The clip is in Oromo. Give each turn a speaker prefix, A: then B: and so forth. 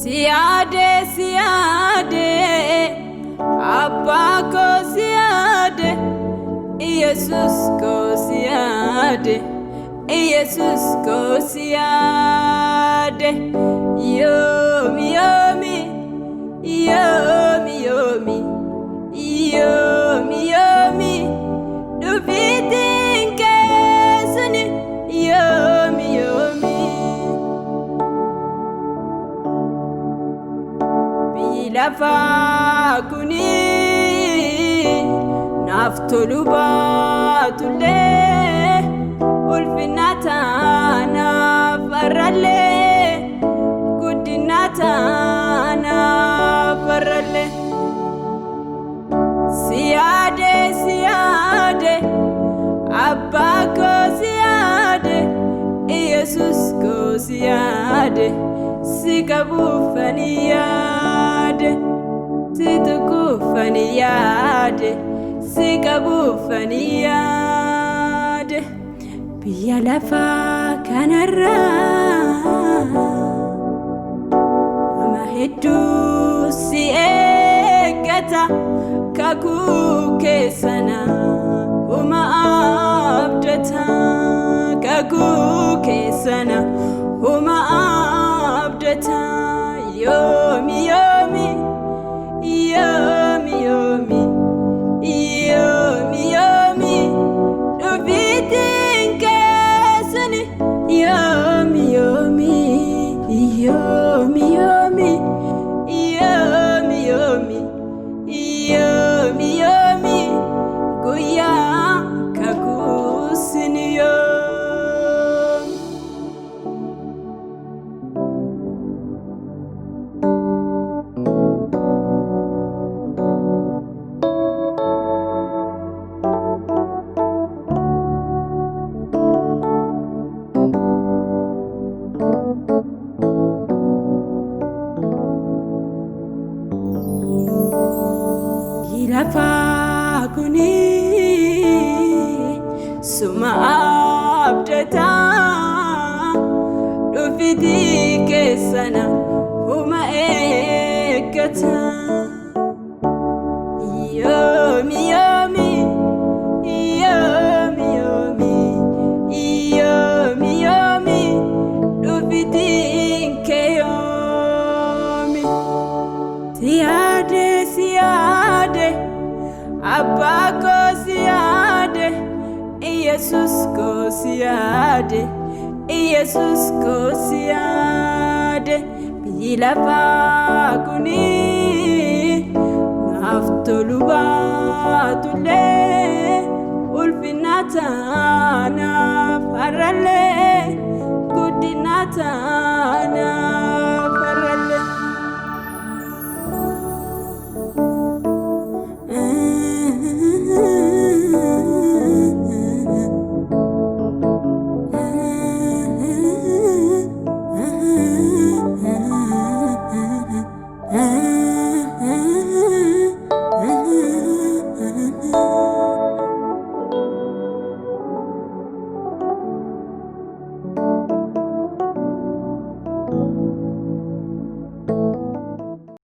A: Siade, Abba ko siade, Jesus ko siade, Jesus ko siade. Yomi, yomi, yomi, yomi, yomi, yomi. Dubitin kesuni, yomi, yomi. Bilafa kuni naftolu batule ulfinata nafarale gudinata nafarale. Siade, siade, Abba ko siade, Jesus ko siade. Sikabu faniyade, situku faniyade, sikabu faniyade. Biya lafa kanarra ama heddu si eeggata kakuu keessana huma abdata kakuu keessana huma abdata. Yomi, yomi, yomi, yomi, yomi, yomi. Dubitin kesuni, yomi, yomi, yomi, yomi, yomi, yomi, yomi, yomi. Guya kakusini yomi. Lafa kuni suma abdata dufiti keessana huma eeggata. Yomi, yomi, yomi, yomi, yomi, yomi. Dufiti keyomi. Siade, siade, Abba ko siade, Jesus ko siade, Jesus ko siade. Bilafa kuni naftolu batule ulfinata nafarale gudinata na